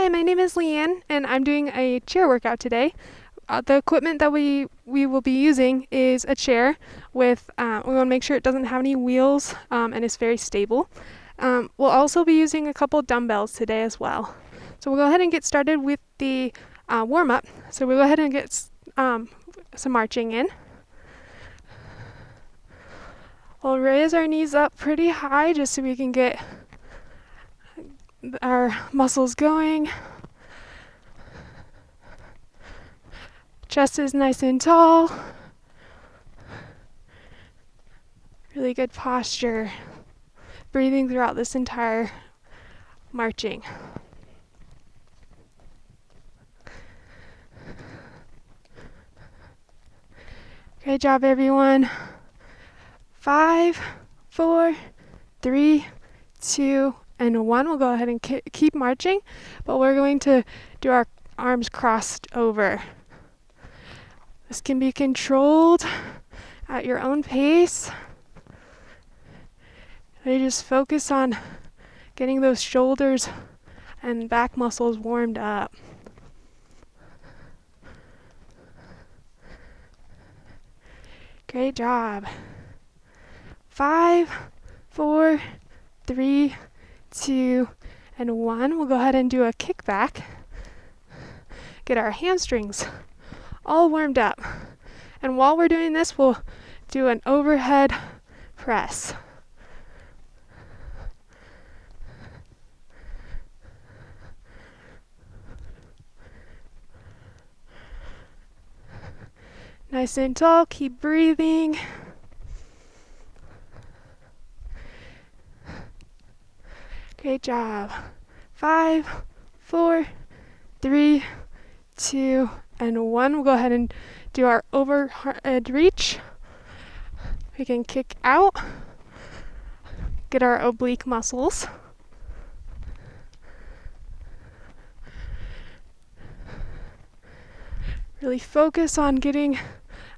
Hi, my name is Leeann, and I'm doing a chair workout today. The equipment that we will be using is a chair with, we want to make sure it doesn't have any wheels and is very stable. We'll also be using a couple dumbbells today as well. So we'll go ahead and get started with the warm-up. So we'll go ahead and get some marching in. We'll raise our knees up pretty high just so we can get our muscles going. Chest is nice and tall. Really good posture. Breathing throughout this entire marching. Great job, everyone. 5, 4, 3, 2, and 1. We'll go ahead and keep marching, but we're going to do our arms crossed over. This can be controlled at your own pace. You just focus on getting those shoulders and back muscles warmed up. Great job. 5, 4, 3, 2, and 1. We'll go ahead and do a kickback. Get our hamstrings all warmed up. And while we're doing this, we'll do an overhead press. Nice and tall, keep breathing. Great job. 5, 4, 3, 2, and 1. We'll go ahead and do our overhead reach. We can kick out, get our oblique muscles. Really focus on getting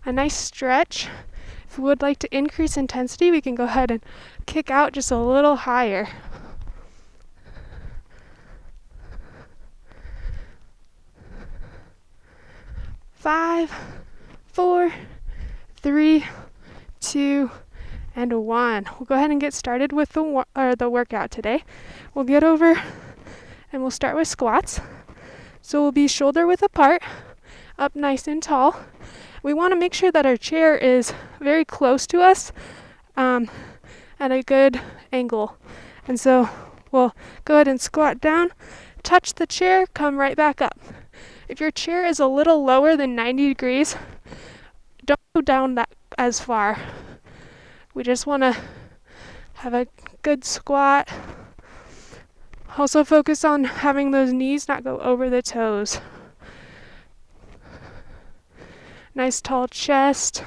a nice stretch. If we would like to increase intensity, we can go ahead and kick out just a little higher. Five, 4, 3, 2, and 1. We'll go ahead and get started with the workout today. We'll get over and we'll start with squats. So we'll be shoulder width apart, up nice and tall. We want to make sure that our chair is very close to us at a good angle. And so we'll go ahead and squat down, touch the chair, come right back up. If your chair is a little lower than 90 degrees, don't go down that as far. We just want to have a good squat. Also focus on having those knees not go over the toes. Nice tall chest.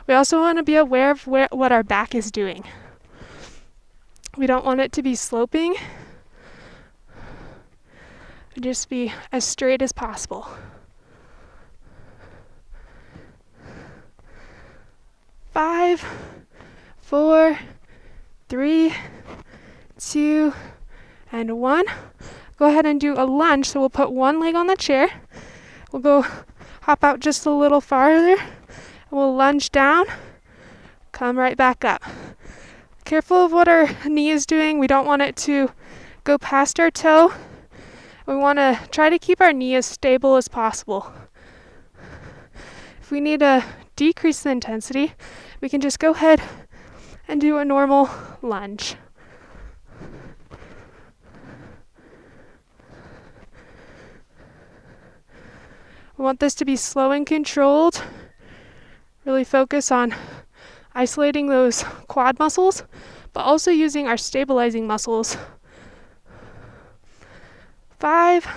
We also want to be aware of what our back is doing. We don't want it to be sloping. Just be as straight as possible. 5, 4, 3, 2, and 1. Go ahead and do a lunge. So we'll put one leg on the chair. We'll go hop out just a little farther. We'll lunge down, come right back up. Careful of what our knee is doing. We don't want it to go past our toe. We want to try to keep our knee as stable as possible. If we need to decrease the intensity, we can just go ahead and do a normal lunge. We want this to be slow and controlled. Really focus on isolating those quad muscles, but also using our stabilizing muscles. 5,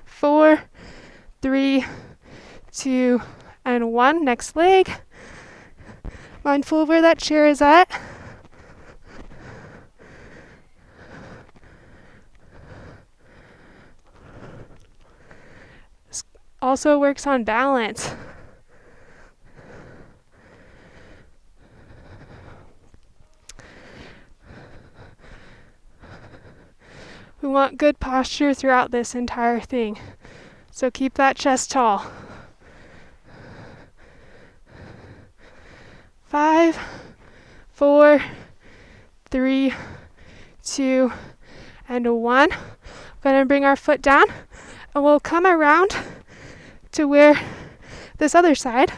4, 3, 2, and 1. Next leg. Mindful of where that chair is at. This also works on balance. We want good posture throughout this entire thing. So keep that chest tall. 5, 4, 3, 2, and 1. We're going to bring our foot down and we'll come around to where this other side.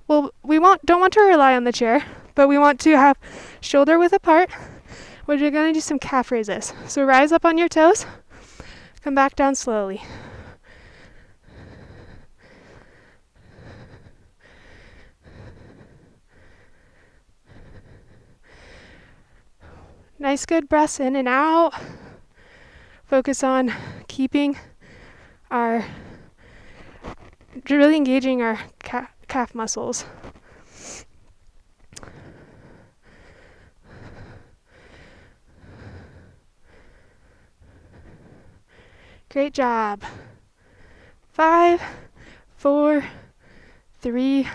Don't want to rely on the chair, but we want to have shoulder width apart. We're going to do some calf raises. So rise up on your toes, come back down slowly. Nice good breaths in and out. Focus on really engaging our calf muscles. Great job. 5, 4, 3,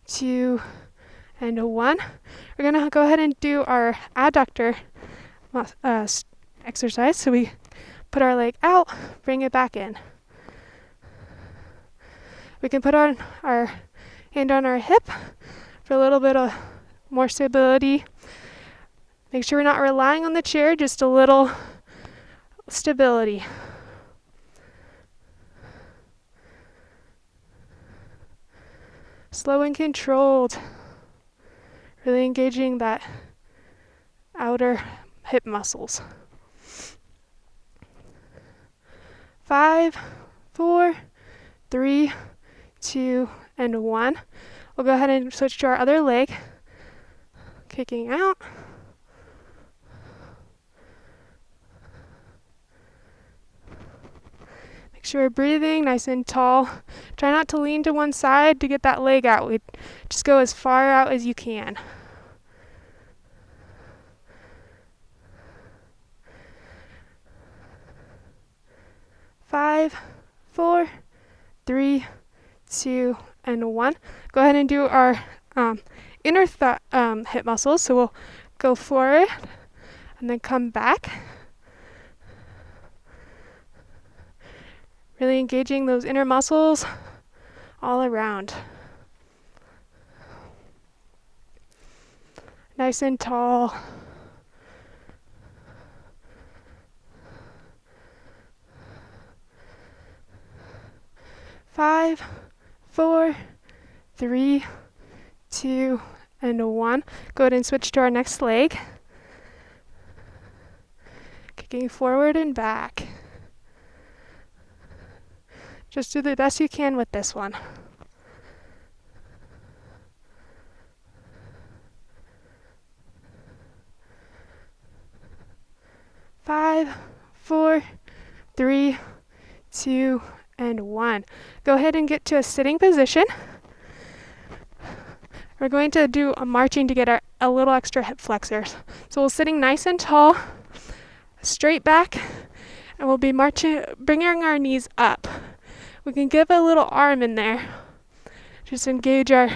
2, and 1. We're going to go ahead and do our adductor exercise. So we put our leg out, bring it back in. We can put our hand on our hip for a little bit of more stability. Make sure we're not relying on the chair, just a little stability. Slow and controlled. Really engaging that outer hip muscles. 5, 4, 3, 2, and 1. We'll go ahead and switch to our other leg. Kicking out. Make sure we're breathing nice and tall. Try not to lean to one side to get that leg out. Just go as far out as you can. Five, 4, 3, 2, and 1. Go ahead and do our inner hip muscles. So we'll go forward and then come back. Really engaging those inner muscles all around. Nice and tall. Five, 4, 3, 2, and 1. Go ahead and switch to our next leg. Kicking forward and back. Just do the best you can with this one. Five, 4, 3, 2, and 1. Go ahead and get to a sitting position. We're going to do a marching to get a little extra hip flexors. So we're sitting nice and tall, straight back, and we'll be marching, bringing our knees up. We can give a little arm in there. Just engage our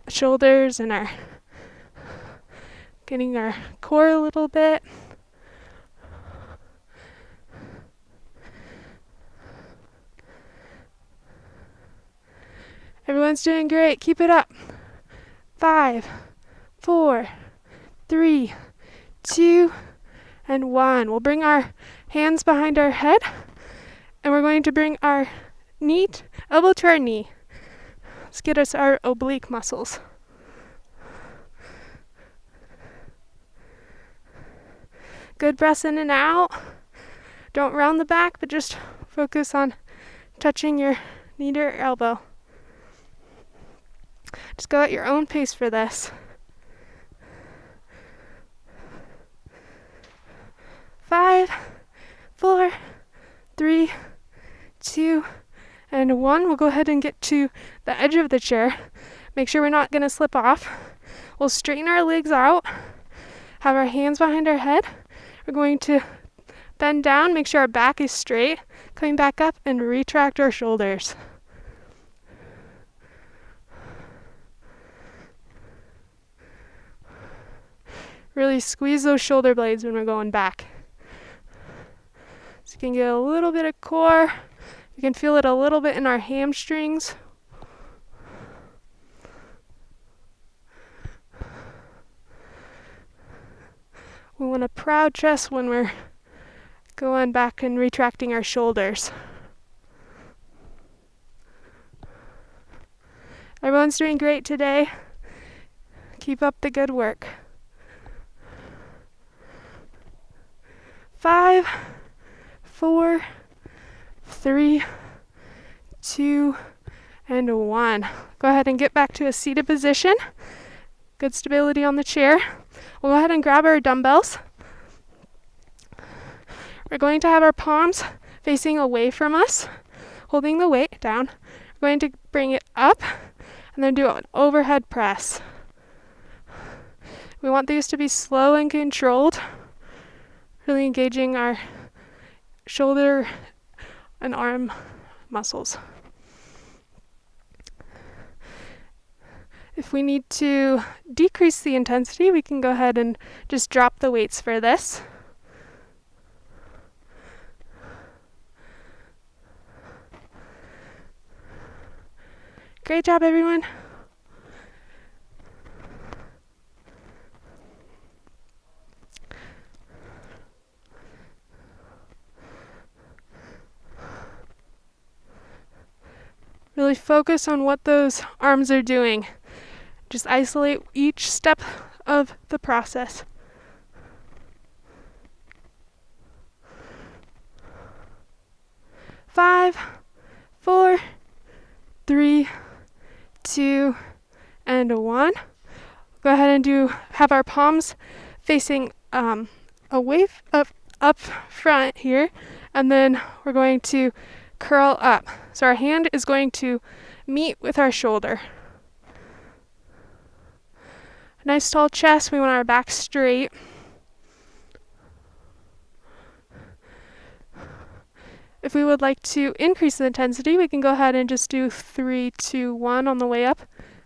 shoulders and getting our core a little bit. Everyone's doing great. Keep it up. 5, 4, 3, 2, and 1. We'll bring our hands behind our head, and we're going to bring our elbow to our knee. Let's get us our oblique muscles. Good breaths in and out. Don't round the back, but just focus on touching your knee to your elbow. Just go at your own pace for this. 5, 4, 3, 2, and 1. We'll go ahead and get to the edge of the chair. Make sure we're not going to slip off. We'll straighten our legs out. Have our hands behind our head. We're going to bend down, make sure our back is straight. Coming back up and retract our shoulders. Really squeeze those shoulder blades when we're going back. So you can get a little bit of core. You can feel it a little bit in our hamstrings. We want a proud chest when we're going back and retracting our shoulders. Everyone's doing great today. Keep up the good work. 5, 4, 3, 2, and 1. Go ahead and get back to a seated position. Good stability on the chair. We'll go ahead and grab our dumbbells. We're going to have our palms facing away from us, holding the weight down. We're going to bring it up and then do an overhead press. We want these to be slow and controlled, really engaging our shoulder and arm muscles. If we need to decrease the intensity, we can go ahead and just drop the weights for this. Great job, everyone. Really focus on what those arms are doing. Just isolate each step of the process. Five, 4, 3, 2, and 1. Go ahead and have our palms facing away up front here, and then we're going to curl up. So our hand is going to meet with our shoulder. Nice tall chest. We want our back straight. If we would like to increase the intensity, we can go ahead and just do 3, 2, 1 on the way up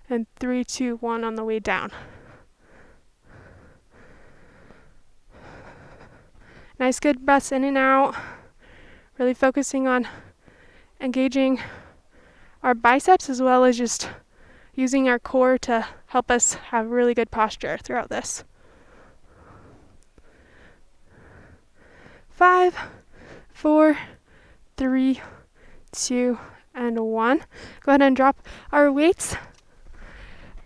and 3, 2, 1 on the way down. Nice good breaths in and out. Really focusing on engaging our biceps as well as just using our core to help us have really good posture throughout this. 5, 4, 3, 2, and 1. Go ahead and drop our weights.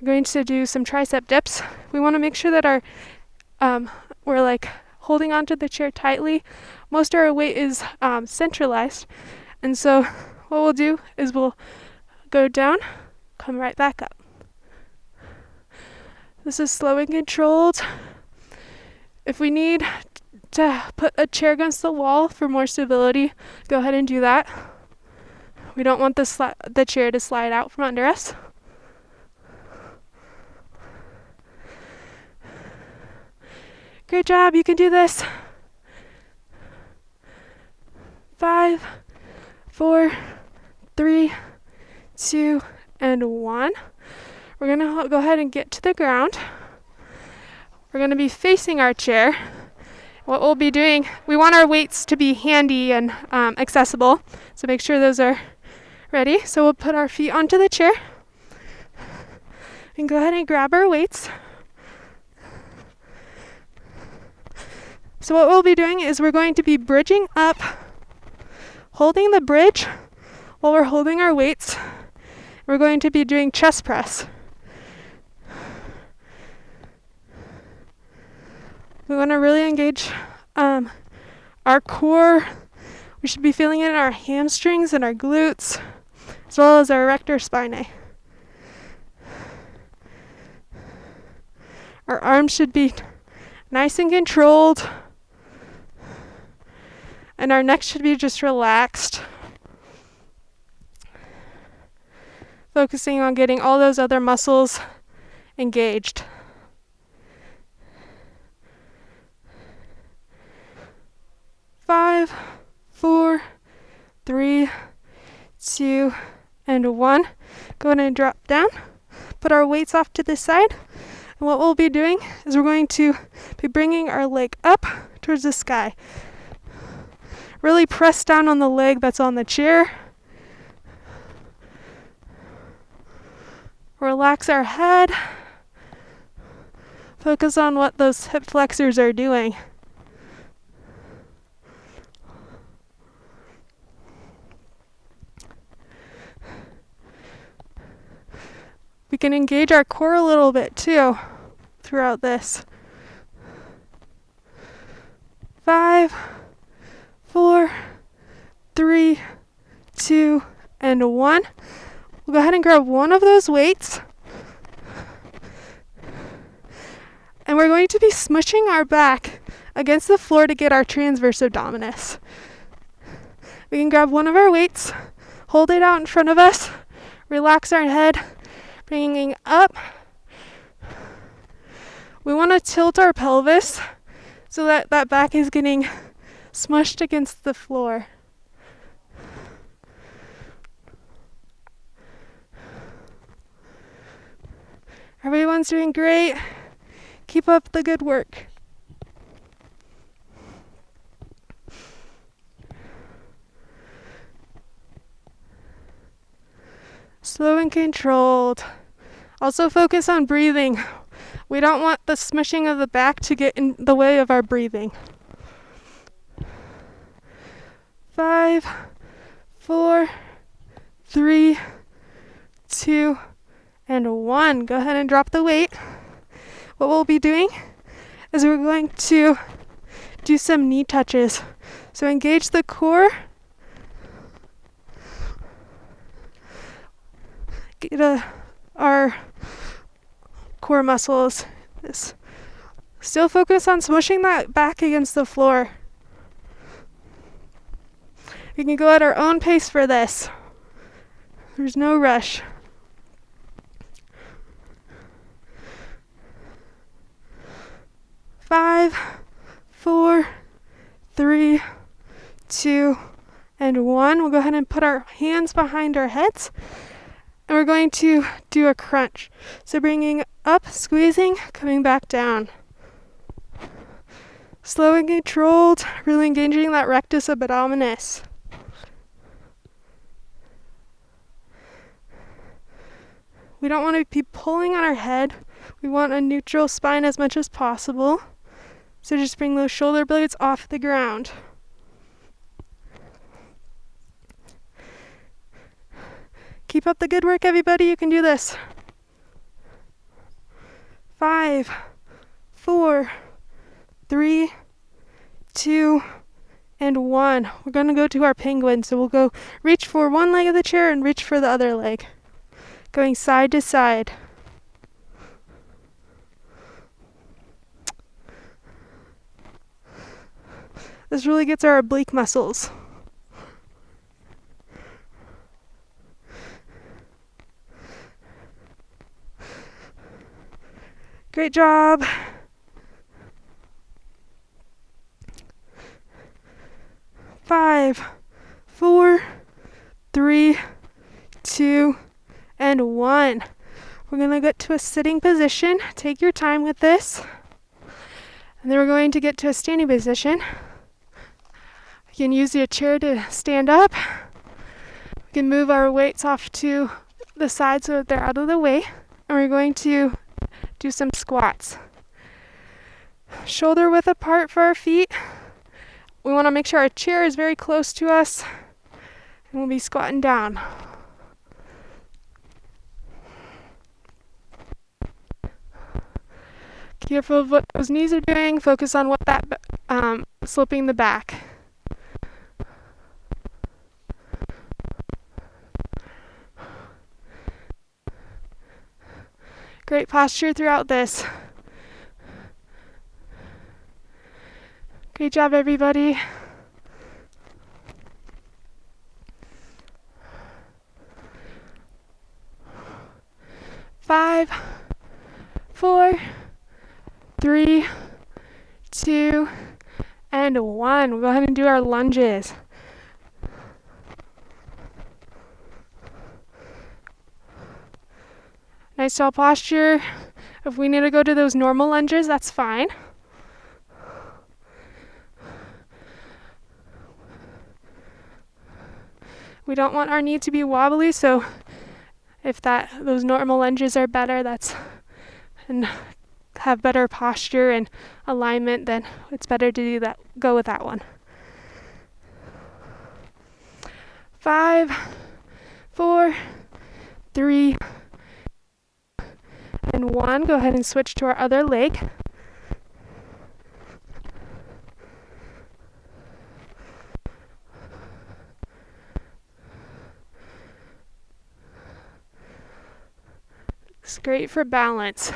We're going to do some tricep dips. We want to make sure that we're like holding onto the chair tightly. Most of our weight is centralized, and so what we'll do is we'll go down, come right back up. This is slow and controlled. If we need to put a chair against the wall for more stability, go ahead and do that. We don't want the chair to slide out from under us. Great job, you can do this. 5, 4, 3, 2, and 1. We're gonna go ahead and get to the ground. We're gonna be facing our chair. What we'll be doing, we want our weights to be handy and accessible, so make sure those are ready. So we'll put our feet onto the chair and go ahead and grab our weights. So what we'll be doing is we're going to be bridging up, holding the bridge while we're holding our weights. We're going to be doing chest press. We want to really engage our core. We should be feeling it in our hamstrings and our glutes, as well as our erector spinae. Our arms should be nice and controlled, and our neck should be just relaxed. Focusing on getting all those other muscles engaged. Five, 4, 3, 2, and 1. Go ahead and drop down. Put our weights off to the side. And what we'll be doing is we're going to be bringing our leg up towards the sky. Really press down on the leg that's on the chair. Relax our head. Focus on what those hip flexors are doing. We can engage our core a little bit too throughout this. 5, 4, 3, 2, and 1. We'll go ahead and grab one of those weights. And we're going to be smushing our back against the floor to get our transverse abdominis. We can grab one of our weights, hold it out in front of us, relax our head, bringing up. We want to tilt our pelvis so that that back is getting smushed against the floor. Everyone's doing great. Keep up the good work. Slow and controlled. Also focus on breathing. We don't want the smushing of the back to get in the way of our breathing. 5, 4, 3, 2, and 1. Go ahead and drop the weight. What we'll be doing is we're going to do some knee touches. So engage the core. Get our core muscles. Still focus on smushing that back against the floor. We can go at our own pace for this. There's no rush. 5, 4, 3, 2, and 1. We'll go ahead and put our hands behind our heads. And we're going to do a crunch. So bringing up, squeezing, coming back down. Slow and controlled, really engaging that rectus abdominis. We don't want to be pulling on our head. We want a neutral spine as much as possible. So just bring those shoulder blades off the ground. Keep up the good work, everybody. You can do this. 5, 4, 3, 2, and 1. We're going to go to our penguin. So we'll go reach for one leg of the chair and reach for the other leg. Going side to side. This really gets our oblique muscles. Great job. Five, 4, 3, 2, and 1. We're going to get to a sitting position. Take your time with this. And then we're going to get to a standing position. You can use your chair to stand up. We can move our weights off to the side so that they're out of the way. And we're going to do some squats. Shoulder width apart for our feet. We want to make sure our chair is very close to us. And we'll be squatting down. Careful of what those knees are doing. Focus on what that sloping the back. Great posture throughout this. Great job, everybody. Five, 4, 3, 2, and 1. We'll go ahead and do our lunges. Nice tall posture. If we need to go to those normal lunges, that's fine. We don't want our knee to be wobbly, so if those normal lunges are better, and have better posture and alignment, then it's better to do that. Go with that one. 5, 4, 3, and 1. Go ahead and switch to our other leg. It's great for balance.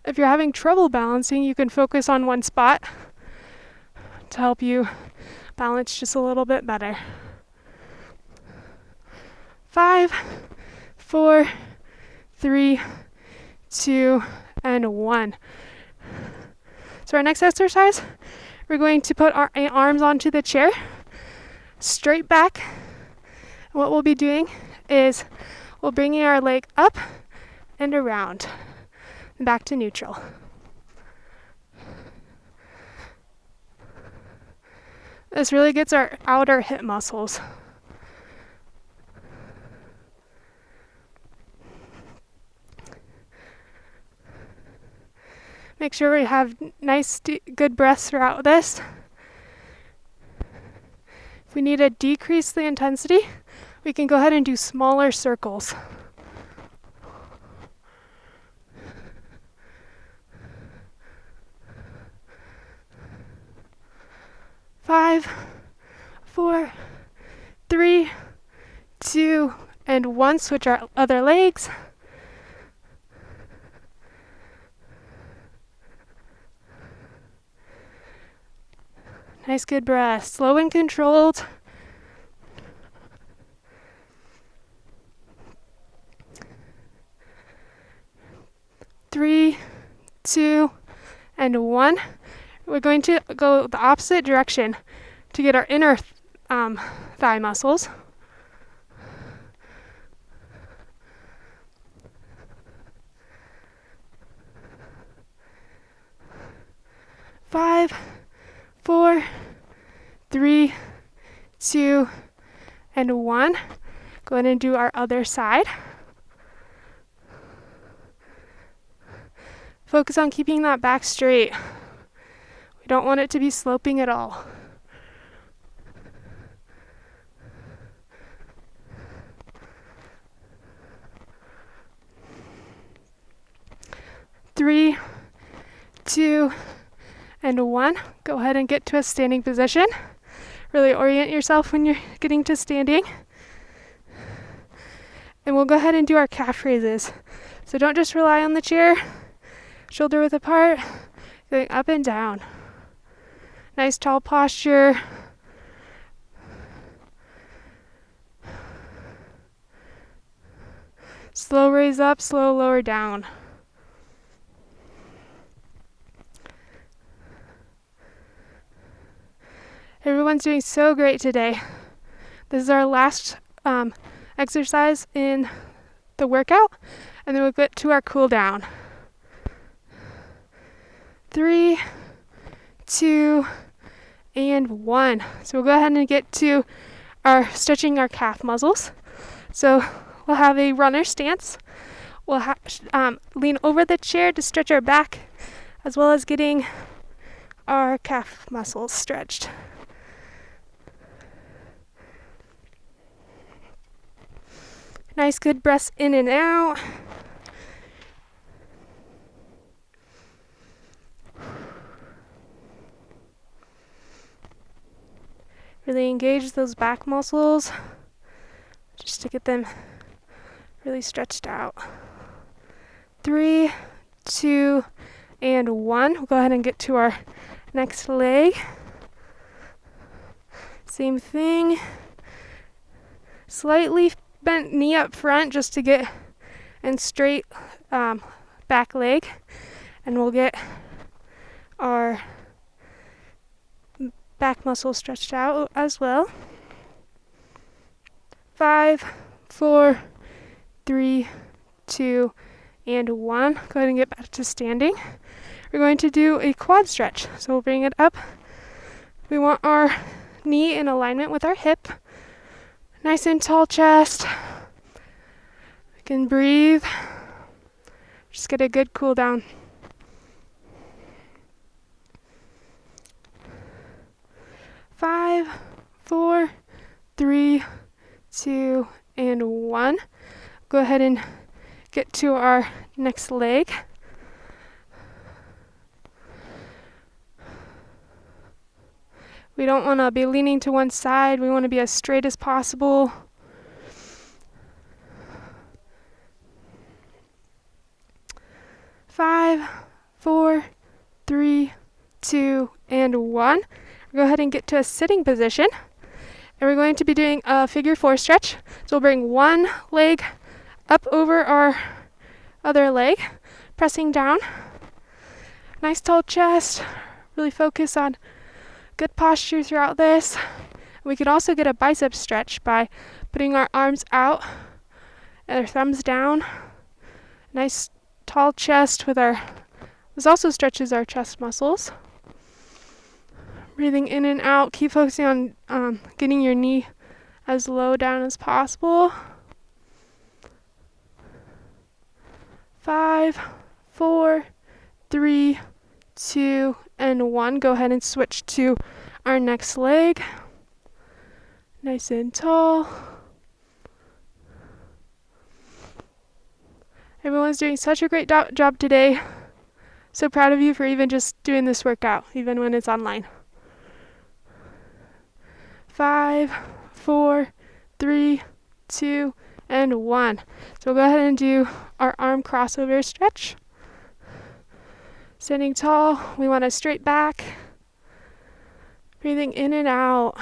If you're having trouble balancing, you can focus on one spot to help you balance just a little bit better. 5, 4, 3, 2, and 1. So our next exercise, we're going to put our arms onto the chair, straight back. And what we'll be doing is we'll bring our leg up and around, and back to neutral. This really gets our outer hip muscles. Make sure we have nice, good breaths throughout this. If we need to decrease the intensity, we can go ahead and do smaller circles. Five, 4, 3, 2, and 1. Switch our other legs. Nice, good breath. Slow and controlled. Three, 2, and 1. We're going to go the opposite direction to get our inner thigh muscles. Five, 4, 3, 2, and 1. Go ahead and do our other side. Focus on keeping that back straight. We don't want it to be sloping at all. Three, 2, and 1. Go ahead and get to a standing position. Really orient yourself when you're getting to standing. And we'll go ahead and do our calf raises. So don't just rely on the chair. Shoulder width apart, going up and down. Nice tall posture. Slow raise up, slow lower down. Everyone's doing so great today. This is our last exercise in the workout, and then we'll get to our cool down. 3, 2, and 1. So we'll go ahead and get to our stretching our calf muscles. So we'll have a runner stance. We'll lean over the chair to stretch our back, as well as getting our calf muscles stretched. Nice, good breaths in and out. Really engage those back muscles just to get them really stretched out. 3, 2, and 1. We'll go ahead and get to our next leg. Same thing. Slightly bent knee up front just to get and straight back leg. And we'll get our back muscle stretched out as well. 5, 4, 3, 2, and 1. Go ahead and get back to standing. We're going to do a quad stretch. So we'll bring it up. We want our knee in alignment with our hip. Nice and tall chest. We can breathe. Just get a good cool down. 5, 4, 3, 2, and 1. Go ahead and get to our next leg. We don't want to be leaning to one side. We want to be as straight as possible. Five, 4, 3, 2, and 1. Go ahead and get to a sitting position. And we're going to be doing a figure 4 stretch. So we'll bring one leg up over our other leg, pressing down. Nice tall chest. Really focus on good posture throughout this. We could also get a bicep stretch by putting our arms out and our thumbs down. Nice tall chest with our, this also stretches our chest muscles. Breathing in and out. Keep focusing on getting your knee as low down as possible. 5, 4, 3, 2, and 1. Go ahead and switch to our next leg. Nice and tall. Everyone's doing such a great job today. So proud of you for even just doing this workout, even when it's online. 5, 4, 3, 2, and 1. So we'll go ahead and do our arm crossover stretch. Standing tall, we want a straight back. Breathing in and out.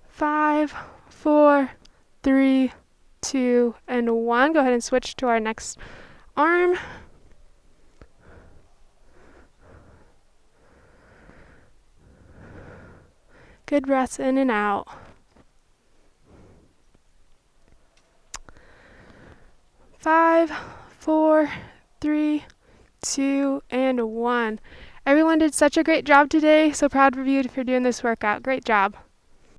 Five, 4, 3, 2, and 1. Go ahead and switch to our next arm. Good breaths in and out. 5, 4, 3, 2, and 1. Everyone did such a great job today. So proud of you for doing this workout. Great job.